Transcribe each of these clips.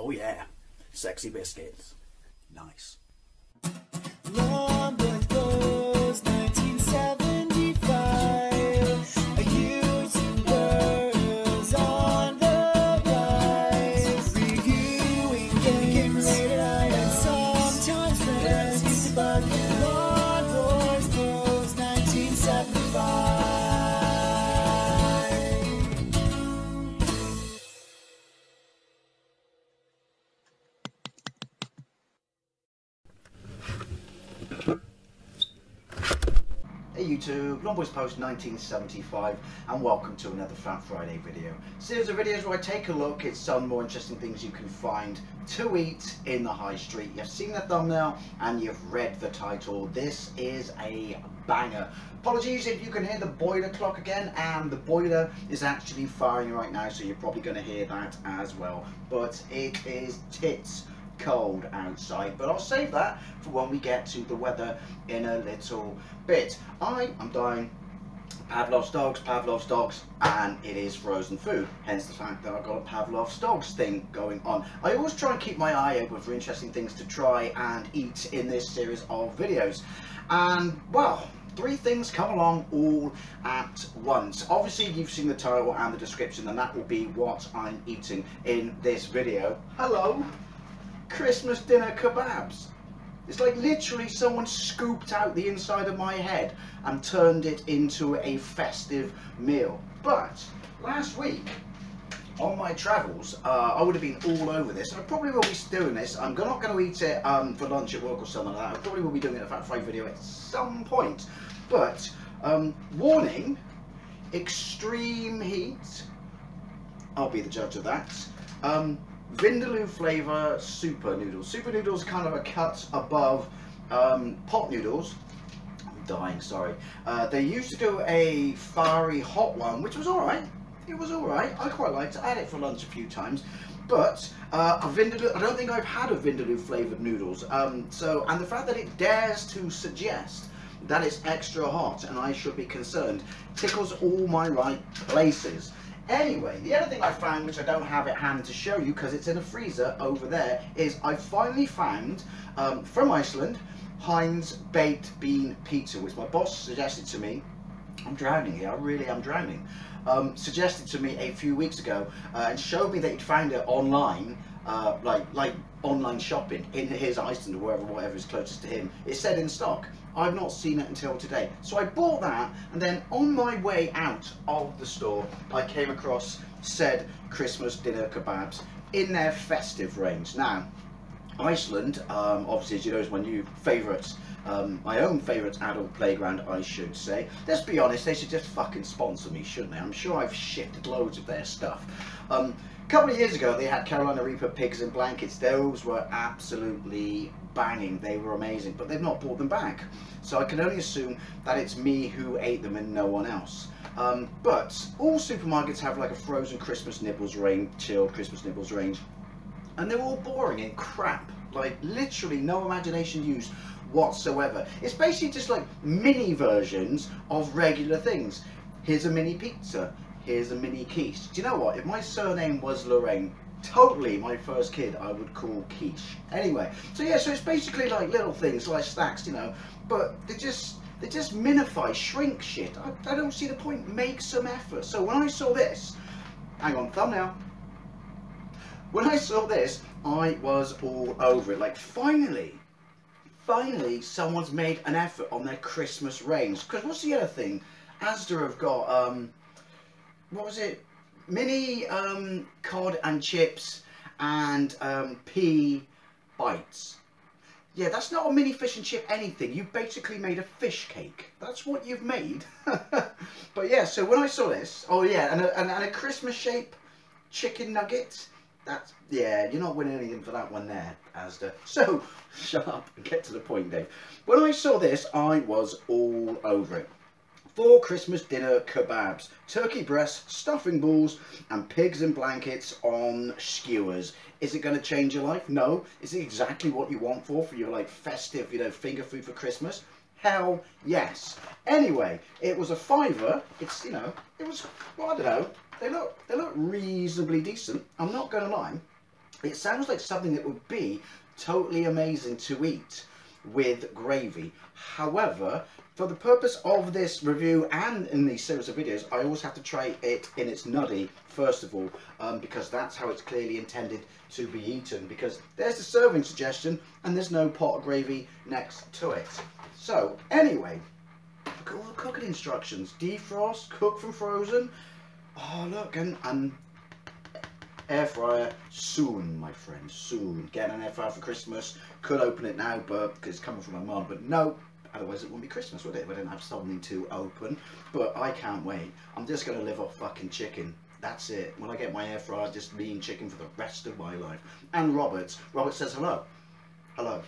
Oh yeah, sexy biscuits. Nice. London goes 1975. A used words on the rise. Reviewing games late at night and sometimes friends used to bug. Lord Wars goes 1975. Hey YouTube, Long Boys Post 1975 and welcome to another Fat Friday video. Series of videos where I take a look at some more interesting things you can find to eat in the high street. You've seen the thumbnail and you've read the title. This is a banger. Apologies if you can hear the boiler clock again, and the boiler is actually firing right now, so you're probably going to hear that as well. But it is tits cold outside, but I'll save that for when we get to the weather in a little bit. I am dying Pavlov's dogs, and it is frozen food, hence the fact that I've got a Pavlov's dogs thing going on. I always try and keep my eye open for interesting things to try and eat in this series of videos, and well, three things come along all at once. Obviously you've seen the title and the description, and that will be what I'm eating in this video. Hello, Christmas Dinner Kebabs. It's like literally someone scooped out the inside of my head and turned it into a festive meal. But last week on my travels, I would have been all over this, and I probably will be doing this. I'm not going to eat it for lunch at work or something like that. I probably will be doing it a Fat Friday video at some point. But warning, extreme heat. I'll be the judge of that. Vindaloo flavour super noodles. Super noodles kind of a cut above pot noodles. I'm dying, sorry. They used to do a fiery hot one, which was alright. It was alright. I quite liked it. I had it for lunch a few times. But a Vindaloo, I don't think I've had a Vindaloo flavoured noodles. And the fact that it dares to suggest that it's extra hot and I should be concerned tickles all my right places. Anyway, the other thing I found, which I don't have at hand to show you because it's in a freezer over there, is I finally found, from Iceland, Heinz baked bean pizza, which my boss suggested to me. I'm drowning here, I really am drowning. Suggested to me a few weeks ago and showed me that he'd found it online, like online shopping in his Iceland or whatever is closest to him. It said in stock. I've not seen it until today. So I bought that, and then on my way out of the store, I came across said Christmas Dinner Kebabs in their festive range. Now, Iceland, obviously, as you know, is my new favourite, my own favourite adult playground, I should say. Let's be honest, they should just fucking sponsor me, shouldn't they? I'm sure I've shifted loads of their stuff. A couple of years ago, they had Carolina Reaper pigs in blankets. Those were absolutely banging. They were amazing, but they've not brought them back. So I can only assume that it's me who ate them and no one else. But all supermarkets have like a frozen Christmas nibbles range, chilled Christmas nibbles range, and they're all boring and crap. Like literally no imagination used whatsoever. It's basically just like mini versions of regular things. Here's a mini pizza. Here's a mini quiche. Do you know what? If my surname was Lorraine, totally my first kid I would call quiche. Anyway, so yeah, so it's basically like little things like snacks, you know, but they just minify, shrink shit. I don't see the point. Make some effort. So when I saw this, hang on, thumbnail. When I saw this, I was all over it. Like finally someone's made an effort on their Christmas range. Because what's the other thing? Asda have got what was it? Mini cod and chips and pea bites. Yeah, that's not a mini fish and chip anything. You basically made a fish cake. That's what you've made. But yeah, so when I saw this, oh yeah, and a Christmas shape chicken nugget. That's, yeah, you're not winning anything for that one there, Asda. So shut up and get to the point, Dave. When I saw this, I was all over it. 4 Christmas dinner kebabs, turkey breasts, stuffing balls, and pigs in blankets on skewers. Is it going to change your life? No. Is it exactly what you want for your like festive, you know, finger food for Christmas? Hell yes. Anyway, it was a £5. It's, you know, it was, well, I don't know. They look reasonably decent. I'm not going to lie. It sounds like something that would be totally amazing to eat with gravy. However, for the purpose of this review and in these series of videos, I always have to try it in its nutty first of all, because that's how it's clearly intended to be eaten, because there's the serving suggestion and there's no pot of gravy next to it. So anyway, look at all the cooking instructions. Defrost, cook from frozen. Oh look, and air fryer soon, my friend, soon. Get an air fryer for Christmas. Could open it now, but because it's coming from my mum, but no, otherwise it wouldn't be Christmas, would it? If I didn't have something to open. But I can't wait. I'm just gonna live off fucking chicken. That's it. When I get my air fryer, just me and chicken for the rest of my life. And Robert says hello. Hello.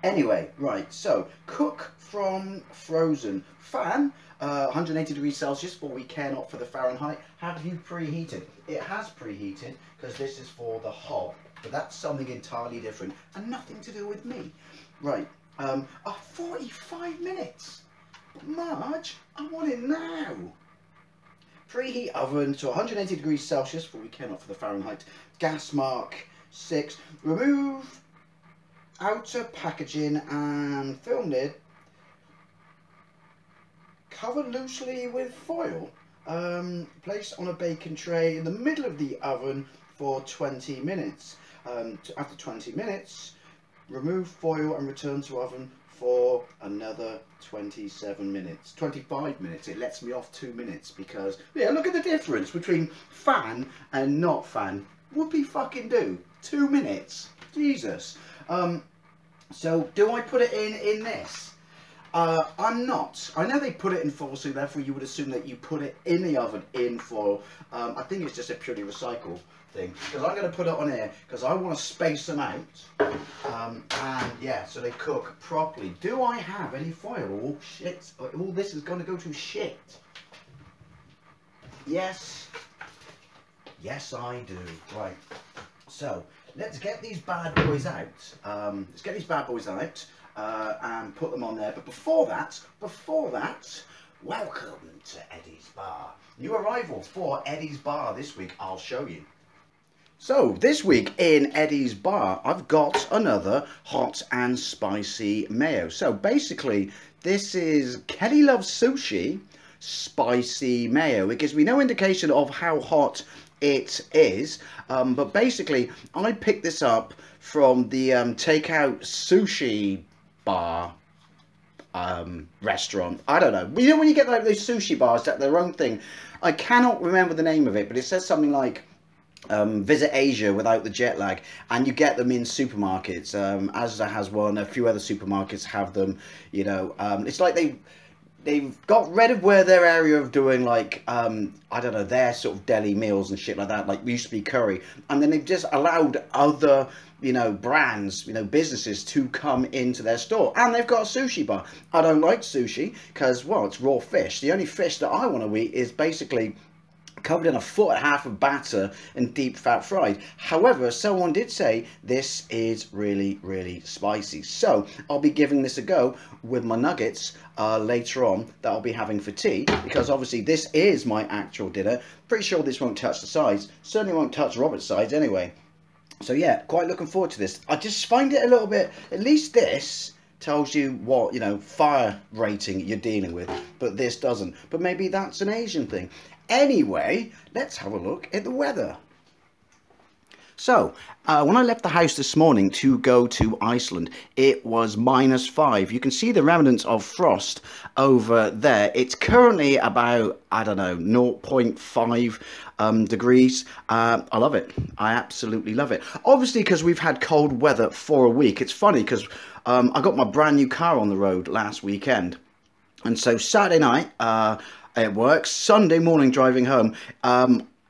Anyway, right, so cook from frozen. Fan, 180 degrees Celsius, for we care not for the Fahrenheit. Have you preheated? It has preheated, because this is for the hob, but that's something entirely different and nothing to do with me. Right, 45 minutes. Marge, I want it now. Preheat oven to 180 degrees Celsius, for we care not for the Fahrenheit. Gas mark 6. Remove outer packaging and film lid. Cover loosely with foil. Place on a baking tray in the middle of the oven for 20 minutes. After 20 minutes, remove foil and return to oven for another 27 minutes. 25 minutes. It lets me off 2 minutes because, yeah, look at the difference between fan and not fan. Whoopie fucking do. 2 minutes. Jesus. So do I put it in this? I'm not. I know they put it in foil, so therefore you would assume that you put it in the oven in foil. I think it's just a purely recycled thing, because I'm going to put it on here because I want to space them out. And yeah, so they cook properly. Do I have any foil? Oh shit! All this is going to go to shit. Yes. Yes, I do. Right. So let's get these bad boys out. And put them on there. But before that, welcome to Eddie's Bar. New arrival for Eddie's Bar this week. I'll show you. So this week in Eddie's Bar, I've got another hot and spicy mayo. So basically, this is Kelly Loves Sushi spicy mayo. It gives me no indication of how hot it is, but basically I picked this up from the takeout sushi bar restaurant. I don't know, you know when you get like those sushi bars that their own thing. I cannot remember the name of it, but it says something like visit Asia without the jet lag, and you get them in supermarkets. Asda has one, a few other supermarkets have them, you know. It's like they've got rid of where their area of doing like I don't know, their sort of deli meals and shit like that, like used to be curry, and then they've just allowed other, you know, brands, you know, businesses to come into their store, and they've got a sushi bar. I don't like sushi because, well, it's raw fish. The only fish that I want to eat is basically covered in 1.5 foot of batter and deep fat fried. However, someone did say this is really, really spicy, so I'll be giving this a go with my nuggets later on that I'll be having for tea, because obviously this is my actual dinner. Pretty sure this won't touch the sides, certainly won't touch Robert's sides anyway. So yeah, quite looking forward to this. I just find it a little bit, at least this tells you what, you know, fire rating you're dealing with, but this doesn't. But maybe that's an Asian thing. Anyway, let's have a look at the weather. So, when I left the house this morning to go to Iceland, it was -5. You can see the remnants of frost over there. It's currently about, I don't know, 0.5 degrees. I love it. I absolutely love it. Obviously, because we've had cold weather for a week. It's funny because I got my brand new car on the road last weekend. And so Saturday night, it works. Sunday morning driving home,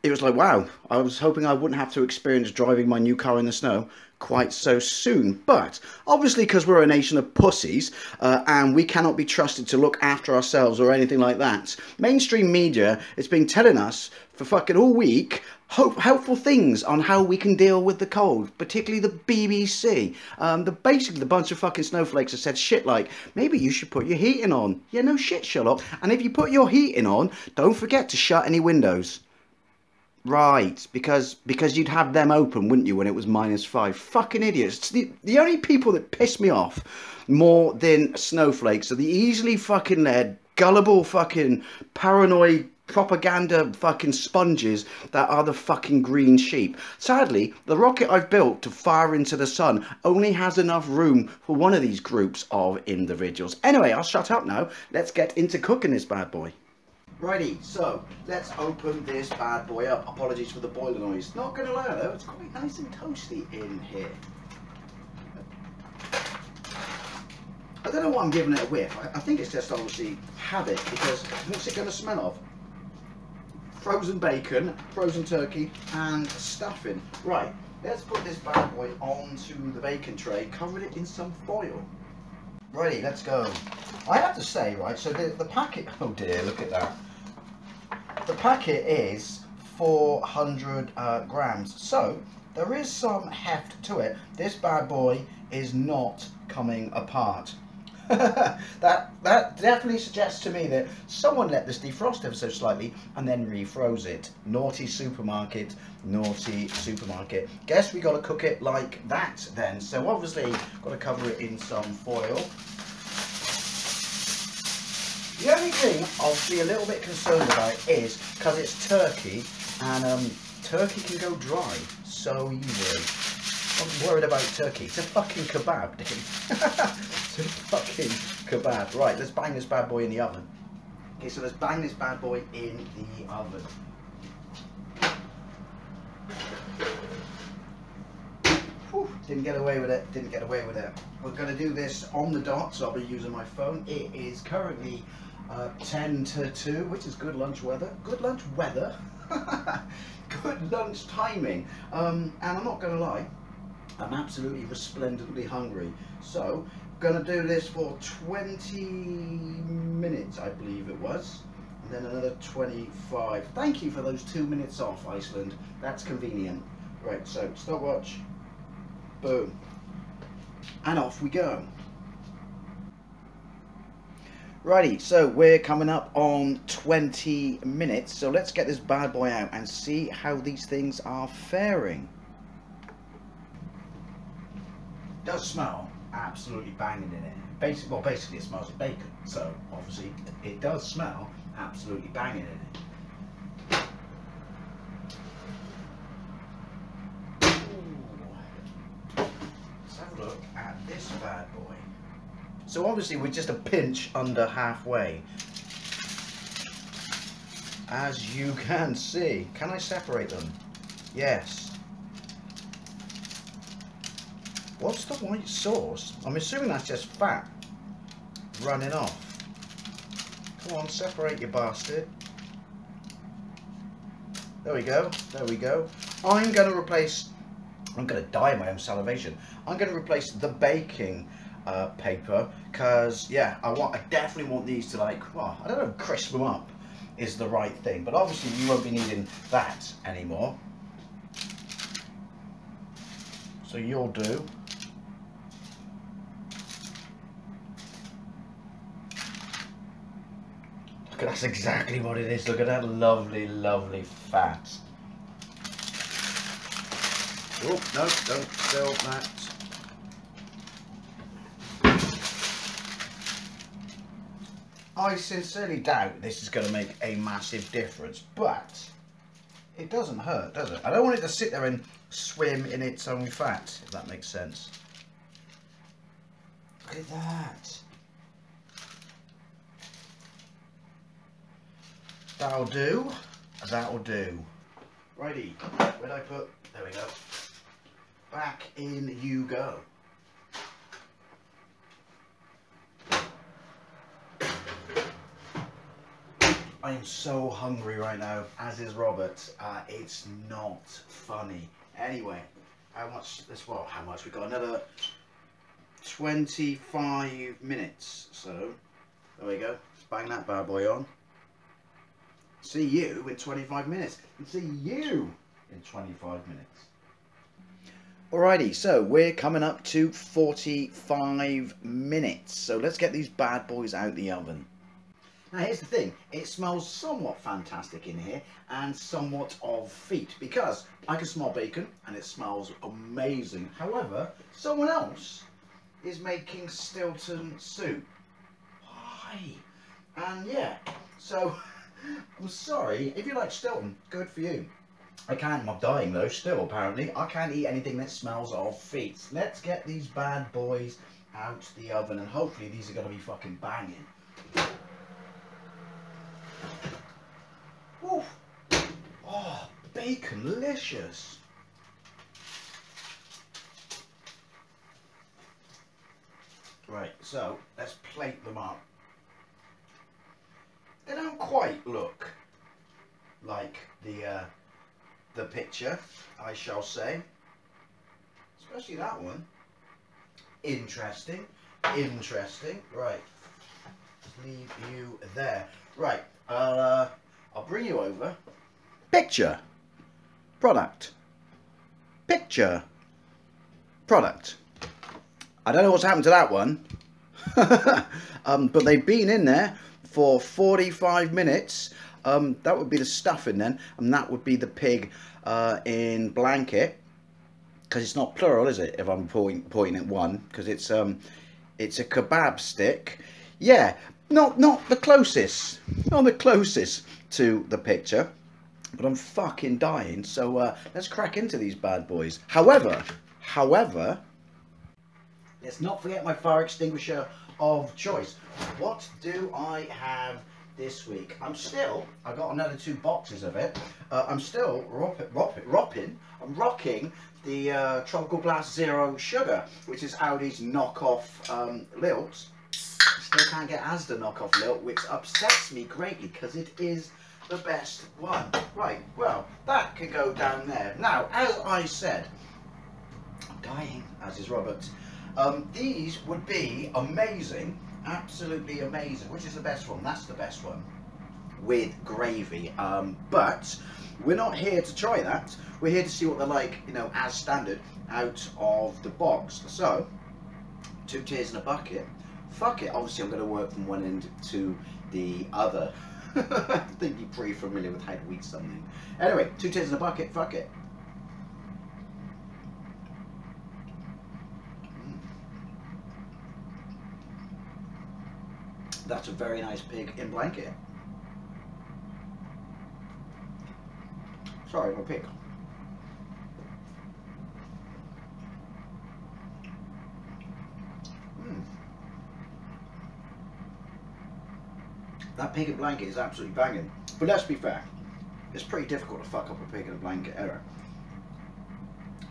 it was like, wow, I was hoping I wouldn't have to experience driving my new car in the snow quite so soon. But obviously, because we're a nation of pussies and we cannot be trusted to look after ourselves or anything like that, mainstream media has been telling us for fucking all week helpful things on how we can deal with the cold, particularly the BBC. Basically the bunch of fucking snowflakes have said shit like, maybe you should put your heating on. Yeah, no shit, Sherlock. And if you put your heating on, don't forget to shut any windows. Right, because you'd have them open, wouldn't you, when it was -5? Fucking idiots. The only people that piss me off more than snowflakes are the easily fucking led, gullible fucking paranoid propaganda fucking sponges that are the fucking green sheep. Sadly, the rocket I've built to fire into the sun only has enough room for one of these groups of individuals. Anyway, I'll shut up now. Let's get into cooking this bad boy. Righty, so let's open this bad boy up. Apologies for the boiler noise. Not gonna lie though, it's quite nice and toasty in here. I don't know what I'm giving it a whiff. I think it's just obviously habit, because what's it gonna smell of? Frozen bacon, frozen turkey, and stuffing. Right, let's put this bad boy onto the bacon tray, cover it in some foil. Righty, let's go. I have to say, right, so the packet, oh dear, look at that. The packet is 400 grams, so there is some heft to it. This bad boy is not coming apart. that definitely suggests to me that someone let this defrost ever so slightly and then refroze it. Naughty supermarket, naughty supermarket. Guess we got to cook it like that then. So obviously got to cover it in some foil. The only thing obviously a little bit concerned about is because it's turkey, and turkey can go dry so easily. I'm worried about turkey. It's a fucking kebab, dude. It's a fucking kebab. Right, let's bang this bad boy in the oven. Okay, so let's bang this bad boy in the oven. Whew, didn't get away with it, didn't get away with it. We're going to do this on the dot, so I'll be using my phone. It is currently 10 to 2, which is good lunch weather. Good lunch weather. Good lunch timing. And I'm not going to lie, I'm absolutely resplendently hungry. So, going to do this for 20 minutes, I believe it was. And then another 25. Thank you for those 2 minutes off, Iceland. That's convenient. Right, so stopwatch. Boom. And off we go. Righty, so we're coming up on 20 minutes. So let's get this bad boy out and see how these things are faring. Does smell absolutely banging in it. Basically it smells of bacon, so obviously it does smell absolutely banging in it. Ooh. Let's have a look at this bad boy. So obviously we're just a pinch under halfway, as you can see. Can I separate them? Yes. What's the white sauce? I'm assuming that's just fat running off. Come on, separate, you bastard. There we go, there we go. I'm going to die of my own salivation. I'm going to replace the baking paper, because yeah, I definitely want these to, like, well, I don't know, crisp them up is the right thing, but obviously you won't be needing that anymore. So you'll do. Look, that's exactly what it is. Look at that lovely, lovely fat. Oh, no, don't spill that. I sincerely doubt this is going to make a massive difference, but it doesn't hurt, does it? I don't want it to sit there and swim in its own fat, if that makes sense. Look at that. That'll do. That'll do. Righty. Where'd I put? There we go. Back in you go. I am so hungry right now, as is Robert. It's not funny. Anyway, how much? How much? We got another 25 minutes. So there we go. Let's bang that bad boy on. See you in 25 minutes. And see you in 25 minutes. Alrighty, so we're coming up to 45 minutes. So let's get these bad boys out the oven. Now here's the thing, it smells somewhat fantastic in here and somewhat of feet because I can smell bacon and it smells amazing. However, someone else is making Stilton soup. Why? And yeah, so I'm sorry, if you like Stilton, good for you. I'm dying though still apparently. I can't eat anything that smells of feet. Let's get these bad boys out the oven and hopefully these are going to be fucking banging. Oof. Oh, baconlicious. Right, so let's plate them up. They don't quite look like the picture, I shall say. Especially that one. Interesting, interesting. Right, let's leave you there. Right, I'll bring you over. Picture, product, picture, product. I don't know what's happened to that one, but they've been in there for 45 minutes. That would be the stuffing then, and that would be the pig in blanket, because it's not plural, is it? If I'm pointing at one, because it's a kebab stick. Yeah, not the closest, not the closest to the picture, but I'm fucking dying. So let's crack into these bad boys. However, let's not forget my fire extinguisher of choice. What do I have this week? I got another 2 boxes of it. I'm still rocking the Tropical Blast Zero Sugar, which is Audi's knockoff lilt. Still can't get Asda knockoff lilt, which upsets me greatly because it is the best one. Right, well, that can go down there. Now, as I said, I'm dying, as is Robert. These would be amazing, absolutely amazing. Which is the best one? That's the best one, with gravy. But we're not here to try that. We're here to see what they're like, you know, as standard out of the box. So, 2 tiers in a bucket. Fuck it. Obviously, I'm going to work from one end to the other. I think you're pretty familiar with how to eat something. Anyway, 2 tiers in a bucket. Fuck it. That's a very nice pig in blanket. Sorry, my pig. That pig in blanket is absolutely banging. But let's be fair, it's pretty difficult to fuck up a pig in a blanket error.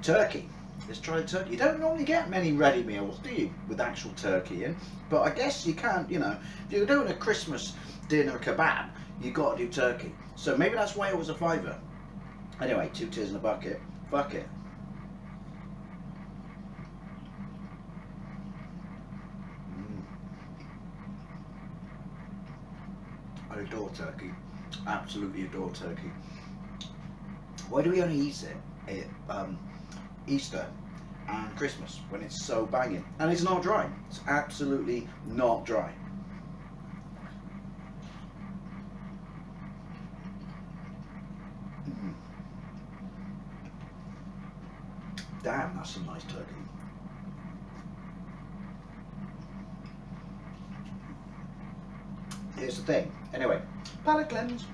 Turkey. Let's try turkey. You don't normally get many ready meals, do you, with actual turkey in? But I guess you can't, you know, if you're doing a Christmas dinner kebab, you got to do turkey. So maybe that's why it was a £5. Anyway, 2 tiers in a bucket. Fuck it. I adore turkey. Absolutely adore turkey. Why do we only eat it at Easter and Christmas when it's so banging? And it's not dry. It's absolutely not dry. Damn, that's some nice turkey. Here's the thing. Anyway, palate cleanse.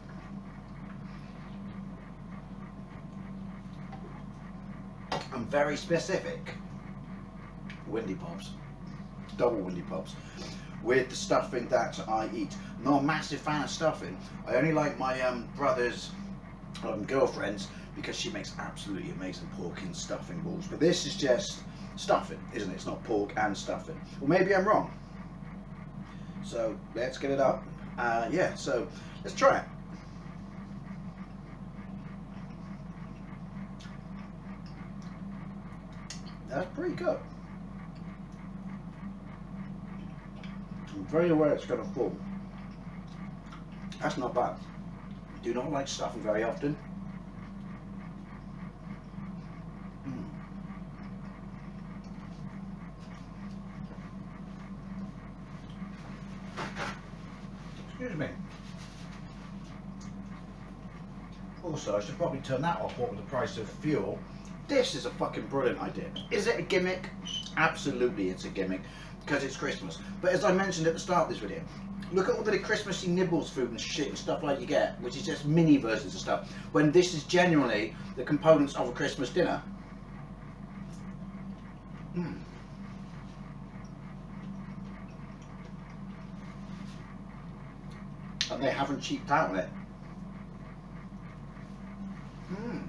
I'm very specific. Windy Pops. Double Windy Pops. With the stuffing that I eat. Not a massive fan of stuffing. I only like my brother's girlfriend's because she makes absolutely amazing pork and stuffing balls. But this is just stuffing, isn't it? It's not pork and stuffing. Well, maybe I'm wrong. So let's get it up. Yeah, so let's try it. That's pretty good. I'm very aware it's going to fall. That's not bad. Do not like stuffing very often. Excuse do you mean? Also, I should probably turn that off, what with the price of fuel. This is a fucking brilliant idea. Is it a gimmick? Absolutely it's a gimmick, because it's Christmas. But as I mentioned at the start of this video, look at all the Christmassy nibbles food and shit and stuff like you get, which is just mini versions of stuff, when this is genuinely the components of a Christmas dinner. Mm. And they haven't cheaped out on it. Mm.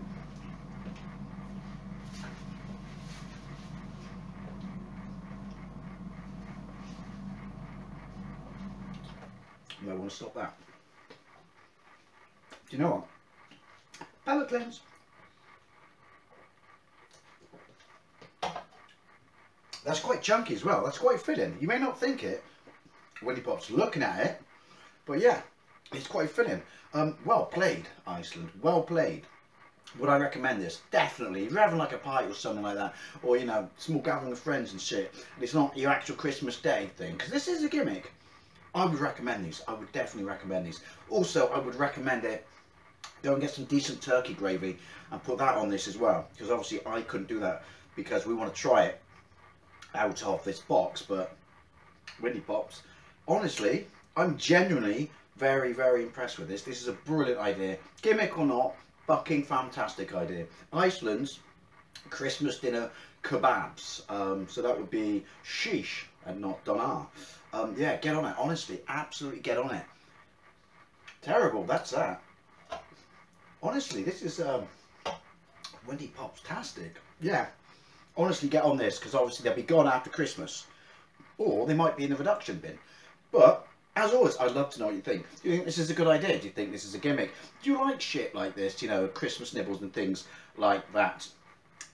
I want to stop that. Do you know what? Palate cleanse. That's quite chunky as well. That's quite filling. You may not think it when you pop's looking at it, but yeah, it's quite filling. Well played, Iceland. Well played. Would I recommend this? Definitely. If you're having like a party or something like that, or you know, small gathering of friends and shit, and it's not your actual Christmas Day thing, because this is a gimmick. I would recommend these. I would definitely recommend these. Also, I would recommend it. Go and get some decent turkey gravy and put that on this as well, because obviously I couldn't do that because we want to try it out of this box. But Windy Pops, honestly, I'm genuinely very, very impressed with this. This is a brilliant idea. Gimmick or not, fucking fantastic idea. Iceland's Christmas Dinner Kebabs. So that would be sheesh and not donar. Yeah, get on it. Honestly, absolutely get on it. Terrible, that's that. Honestly, this is Windy Pops-tastic. Yeah, honestly, get on this, because obviously they'll be gone after Christmas, or they might be in the reduction bin. But as always, I'd love to know what you think. Do you think this is a good idea? Do you think this is a gimmick? Do you like shit like this? You know, Christmas nibbles and things like that.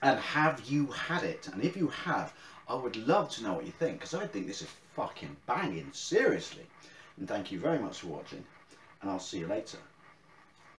And have you had it? And if you have, I would love to know what you think, because I think this is fucking banging, seriously. And thank you very much for watching, and I'll see you later.